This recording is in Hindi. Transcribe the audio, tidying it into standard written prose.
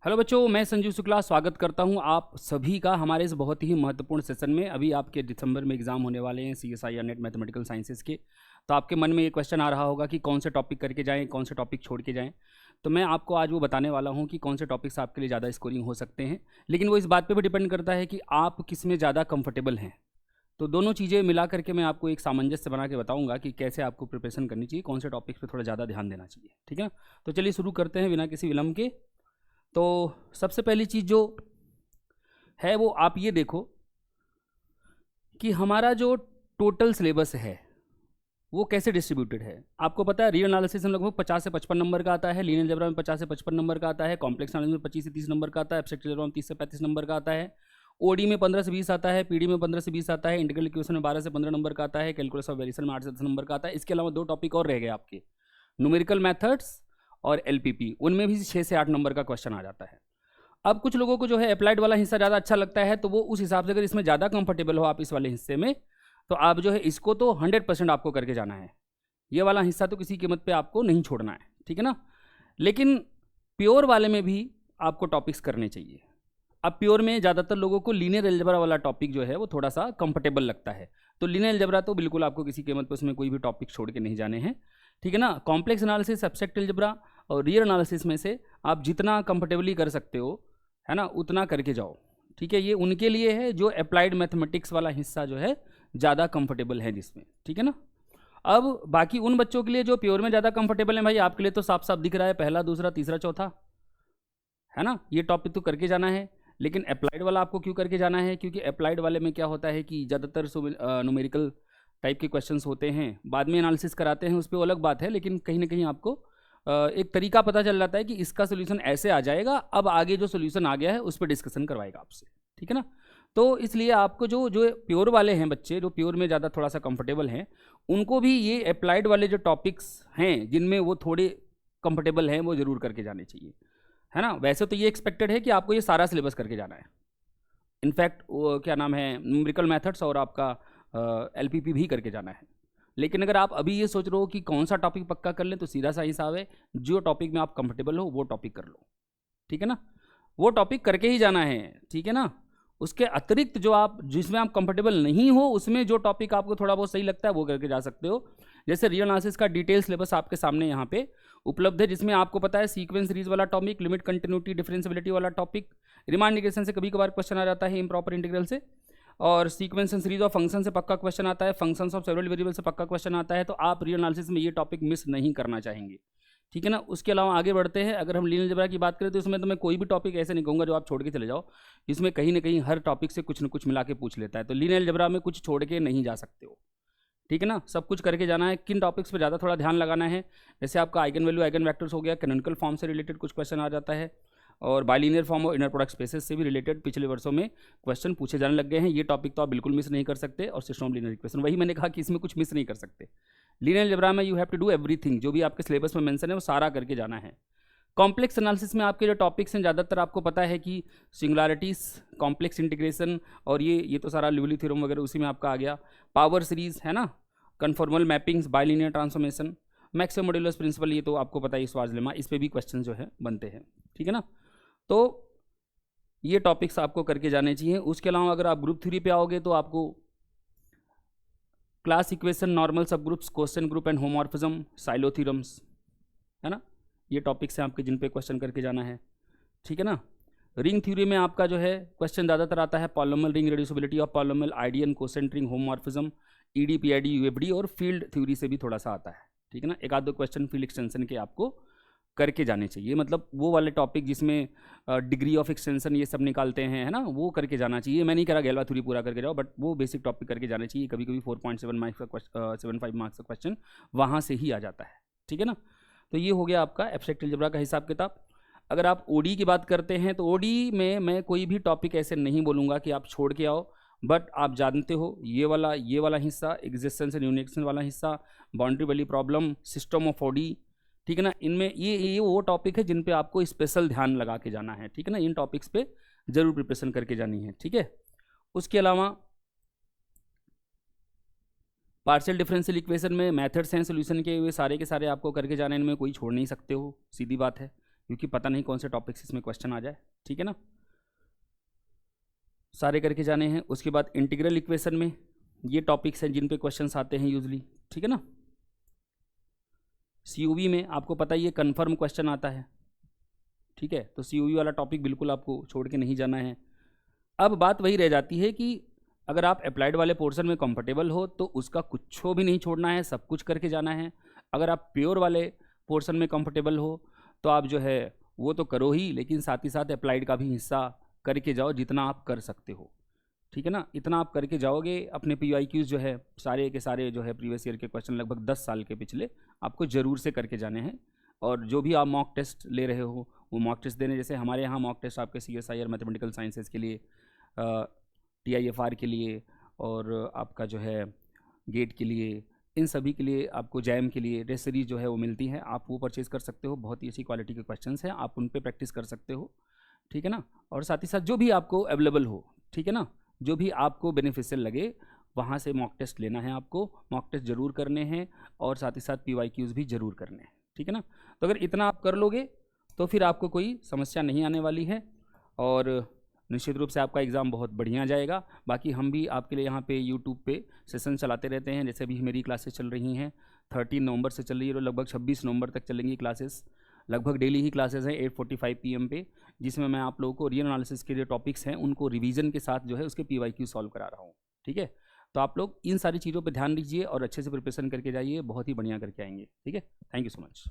हेलो बच्चों, मैं संजीव शुक्ला स्वागत करता हूं आप सभी का हमारे इस बहुत ही महत्वपूर्ण सेशन में। अभी आपके दिसंबर में एग्जाम होने वाले हैं CSI या नेट मैथमेटिकल साइंसेज के। तो आपके मन में ये क्वेश्चन आ रहा होगा कि कौन से टॉपिक करके जाएं, कौन से टॉपिक छोड़ के जाएं। तो मैं आपको आज वो बताने वाला हूं कि कौन से टॉपिक्स आपके लिए ज़्यादा स्कोरिंग हो सकते हैं। लेकिन वो इस बात पर भी डिपेंड करता है कि आप किस में ज़्यादा कंफर्टेबल हैं। तो दोनों चीज़ें मिला करके मैं आपको एक सामंजस्य बना के बताऊंगा कि कैसे आपको प्रिपरेशन करनी चाहिए, कौन से टॉपिक्स पे थोड़ा ज़्यादा ध्यान देना चाहिए। ठीक है ना? तो चलिए शुरू करते हैं बिना किसी विलम्ब के। तो सबसे पहली चीज़ जो है वो आप ये देखो कि हमारा जो टोटल सिलेबस है वो कैसे डिस्ट्रीब्यूटेड है। आपको पता है रियल एनालिसिस में लगभग 50 से 55 नंबर का आता है, लीनियर अलजेब्रा में 50 से 55 नंबर का आता है, कॉम्प्लेक्स एनालिसिस में 25 से 30 नंबर का आता है, एब्स्ट्रैक्ट अलजेब्रा में 30 से 35 नंबर का आता है, ओडी में 15 से 20 आता है, पीडी में 15 से 20 आता है, इंटीग्रल इक्वेशन में 12 से 15 नंबर का आता है, कैलकुलस ऑफ वेरिएशन में 8 से 10 नंबर का आता है। इसके अलावा दो टॉपिक और रह गए आपके, न्यूमेरिकल मैथड्स और LPP, उनमें भी 6 से 8 नंबर का क्वेश्चन आ जाता है। अब कुछ लोगों को जो है अप्लाइड वाला हिस्सा ज़्यादा अच्छा लगता है, तो वो उस हिसाब से अगर इसमें ज़्यादा कंफर्टेबल हो आप इस वाले हिस्से में, तो आप जो है इसको तो 100% आपको करके जाना है। ये वाला हिस्सा तो किसी कीमत पे आपको नहीं छोड़ना है, ठीक है ना। लेकिन प्योर वाले में भी आपको टॉपिक्स करने चाहिए। अब प्योर में ज़्यादातर लोगों को लीनियर अलजेब्रा वाला टॉपिक जो है वो थोड़ा सा कंफर्टेबल लगता है। तो लीनियर अलजेब्रा तो बिल्कुल आपको किसी कीमत पे उसमें कोई भी टॉपिक छोड़ के नहीं जाने हैं, ठीक है ना। कॉम्प्लेक्स एनालिसिस, एब्स्ट्रैक्ट अलजेब्रा और रियल एनालिसिस में से आप जितना कंफर्टेबली कर सकते हो, है ना, उतना करके जाओ, ठीक है। ये उनके लिए है जो अप्लाइड मैथमेटिक्स वाला हिस्सा जो है ज़्यादा कंफर्टेबल है जिसमें, ठीक है ना। अब बाकी उन बच्चों के लिए जो प्योर में ज़्यादा कंफर्टेबल है, भाई आपके लिए तो साफ साफ दिख रहा है, पहला, दूसरा, तीसरा, चौथा, है ना, ये टॉपिक तो करके जाना है। लेकिन अप्लाइड वाला आपको क्यों करके जाना है? क्योंकि अप्लाइड वाले में क्या होता है कि ज़्यादातर न्यूमेरिकल टाइप के क्वेश्चंस होते हैं, बाद में एनालिसिस कराते हैं, उस पर अलग बात है। लेकिन कहीं ना कहीं आपको एक तरीका पता चल जाता है कि इसका सोल्यूशन ऐसे आ जाएगा, अब आगे जो सोल्यूशन आ गया है उस पर डिस्कशन करवाएगा आपसे, ठीक है ना। तो इसलिए आपको जो जो प्योर वाले हैं बच्चे, जो प्योर में ज़्यादा थोड़ा सा कंफर्टेबल हैं, उनको भी ये अप्लाइड वाले जो टॉपिक्स हैं जिनमें वो थोड़े कंफर्टेबल हैं वो ज़रूर करके जाने चाहिए, है ना। वैसे तो ये एक्सपेक्टेड है कि आपको ये सारा सिलेबस करके जाना है। इनफैक्ट क्या नाम है, न्यूमेरिकल मैथड्स और आपका LPP भी करके जाना है। लेकिन अगर आप अभी ये सोच रहे हो कि कौन सा टॉपिक पक्का कर लें, तो सीधा सा हिसाब है, जो टॉपिक में आप कंफर्टेबल हो वो टॉपिक कर लो, ठीक है ना। वो टॉपिक करके ही जाना है, ठीक है ना। उसके अतिरिक्त जो आप जिसमें आप कंफर्टेबल नहीं हो, उसमें जो टॉपिक आपको थोड़ा बहुत सही लगता है वो करके जा सकते हो। जैसे रियल एनालिसिस का डिटेल सिलेबस आपके सामने यहाँ पे उपलब्ध है, जिसमें आपको पता है सीक्वेंस सीरीज वाला टॉपिक, लिमिट कंटिन्यूटी डिफरेंशियबिलिटी वाला टॉपिक, रिमांड इंटीग्रेशन से कभी कभार क्वेश्चन आ जाता है, इम्प्रॉपर इंटीग्रल से, और sequence and series of function से पक्का क्वेश्चन आता है, फंक्शंस ऑफ सेवरल वेरिएबल से पक्का क्वेश्चन आता है। तो आप रियल एनालिसिस में ये टॉपिक मिस नहीं करना चाहेंगे, ठीक है ना। उसके अलावा आगे बढ़ते हैं, अगर हम लीनियर अलजेब्रा की बात करें तो इसमें तो मैं कोई भी टॉपिक ऐसे नहीं कहूँगा जो आप छोड़ के चले जाओ। इसमें कहीं ना कहीं हर टॉपिक से कुछ न कुछ मिला के पूछ लेता है, तो लीनियर अलजेब्रा में कुछ छोड़ के नहीं जा सकते हो, ठीक है ना। सब कुछ करके जाना है। किन टॉपिक्स पे ज़्यादा थोड़ा ध्यान लगाना है, जैसे आपका आइगन वैल्यू, आइगन वेक्टर्स हो गया, कैनोनिकल फॉर्म से रिलेटेड कुछ क्वेश्चन आ जाता है, और बाइलिनियर फॉर्म और इनर प्रोडक्ट स्पेसेस से भी रिलेटेड पिछले वर्षों में क्वेश्चन पूछे जाने लग गए हैं। ये टॉपिक तो आप बिल्कुल मिस नहीं कर सकते। और सिस्टम ऑफ लीनियर इक्वेशन, वही मैंने कहा कि इसमें कुछ मिस नहीं कर सकते। लीनियर अलजेब्रा में you have to do everything, जो भी आपके सिलेबस में मेंशन है वो सारा करके जाना है। कॉम्प्लेक्स एनालिसिस में आपके जो टॉपिक्स हैं ज़्यादातर आपको पता है कि सिंगुलैरिटीज, कॉम्प्लेक्स इंटीग्रेशन, और ये तो सारा लिवली थ्योरम वगैरह उसी में आपका आ गया, पावर सीरीज, है ना, conformal mappings, bilinear transformation, maximum modulus principle, ये तो आपको पता है, स्वार्ट्ज लेमा, इस पे भी क्वेश्चन जो है बनते हैं, ठीक है ना। तो ये टॉपिक्स आपको करके जाने चाहिए। उसके अलावा अगर आप ग्रुप थ्योरी पे आओगे तो आपको क्लास इक्वेशन, नॉर्मल सब groups, question group and homomorphism, silo theorems, है ना, ये टॉपिक्स हैं आपके जिन पे क्वेश्चन करके जाना है, ठीक है ना। रिंग थ्योरी में आपका जो है क्वेश्चन ज़्यादातर आता है polynomial ring, reducibility of polynomial, ideal, quotient ring, homomorphism, ED, PID, UFD, और फील्ड थ्योरी से भी थोड़ा सा आता है, ठीक है ना। एक आध दो क्वेश्चन फील्ड एक्सटेंशन के आपको करके जाने चाहिए, मतलब वो वाले टॉपिक जिसमें डिग्री ऑफ एक्सटेंशन ये सब निकालते हैं, है ना, वो करके जाना चाहिए। मैं नहीं कह रहा गैल्वा थ्योरी पूरा करके जाओ, बट वो बेसिक टॉपिक करके जाने चाहिए। कभी कभी 4.7 मार्क्स का 75 मार्क्स का क्वेश्चन वहाँ से ही आ जाता है, ठीक है ना। तो ये हो गया आपका एब्स्ट्रैक्ट अलजेब्रा का हिसाब किताब। अगर आप OD की बात करते हैं तो OD में मैं कोई भी टॉपिक ऐसे नहीं बोलूँगा कि आप छोड़ के आओ, बट आप जानते हो ये वाला हिस्सा, एग्जिस्टेंस एंड यूनिक्स वाला हिस्सा, boundary value problem, system of OD, ठीक है ना। इनमें ये वो टॉपिक है जिन पे आपको स्पेशल ध्यान लगा के जाना है, ठीक है ना। इन टॉपिक्स पे जरूर प्रिपरेशन करके जानी है, ठीक है। उसके अलावा पार्शियल डिफरेंशियल इक्वेशन में मैथड्स हैं सोल्यूशन के, वे सारे के सारे आपको करके जाने, इनमें कोई छोड़ नहीं सकते हो, सीधी बात है, क्योंकि पता नहीं कौन से टॉपिक से इसमें क्वेश्चन आ जाए, ठीक है ना। सारे करके जाने हैं। उसके बाद इंटीग्रल इक्वेशन में ये टॉपिक्स हैं जिन पे क्वेश्चंस आते हैं यूजली, ठीक है ना। सीयूवी में आपको पता ही है कन्फर्म क्वेश्चन आता है, ठीक है। तो सीयूवी वाला टॉपिक बिल्कुल आपको छोड़ के नहीं जाना है। अब बात वही रह जाती है कि अगर आप अप्लाइड वाले पोर्शन में कंफर्टेबल हो तो उसका कुछ भी नहीं छोड़ना है, सब कुछ करके जाना है। अगर आप प्योर वाले पोर्शन में कंफर्टेबल हो तो आप जो है वो तो करो ही, लेकिन साथ ही साथ अप्लाइड का भी हिस्सा करके जाओ जितना आप कर सकते हो, ठीक है ना। इतना आप करके जाओगे, अपने PYQs जो है सारे के सारे जो है प्रीवियस ईयर के क्वेश्चन लगभग 10 साल के पिछले आपको ज़रूर से करके जाने हैं। और जो भी आप मॉक टेस्ट ले रहे हो वो मॉक टेस्ट देने, जैसे हमारे यहाँ मॉक टेस्ट आपके CSI और मैथमेटिकल साइंसेज के लिए, TIFR के लिए और आपका जो है गेट के लिए, इन सभी के लिए, आपको जैम के लिए टेस्ट सीरीज जो है वो मिलती है, आप वो परचेज़ कर सकते हो। बहुत ही अच्छी क्वालिटी के क्वेश्चंस हैं, आप उन पे प्रैक्टिस कर सकते हो, ठीक है ना। और साथ ही साथ जो भी आपको अवेलेबल हो, ठीक है ना, जो भी आपको बेनिफिशियल लगे वहाँ से मॉक टेस्ट लेना है आपको, मॉक टेस्ट ज़रूर करने हैं और साथ ही साथ PYQs भी ज़रूर करने हैं, ठीक है ना। तो अगर इतना आप कर लोगे तो फिर आपको कोई समस्या नहीं आने वाली है और निश्चित रूप से आपका एग्ज़ाम बहुत बढ़िया जाएगा। बाकी हम भी आपके लिए यहाँ पे यूट्यूब पे सेशन चलाते रहते हैं, जैसे अभी मेरी क्लासेस चल रही हैं 13 नवंबर से चल रही है और लगभग 26 नवंबर तक चलेंगी क्लासेस। लगभग डेली ही क्लासेस हैं 8:45 PM पे, जिसमें मैं आप लोगों को रियल एनालिसिस के जो टॉपिक्स हैं उनको रिवीजन के साथ जो है उसके PYQ सॉल्व करा रहा हूँ, ठीक है। तो आप लोग इन सारी चीज़ों पर ध्यान दीजिए और अच्छे से प्रिपरेशन करके जाइए, बहुत ही बढ़िया करके आएंगे, ठीक है। Thank you so much.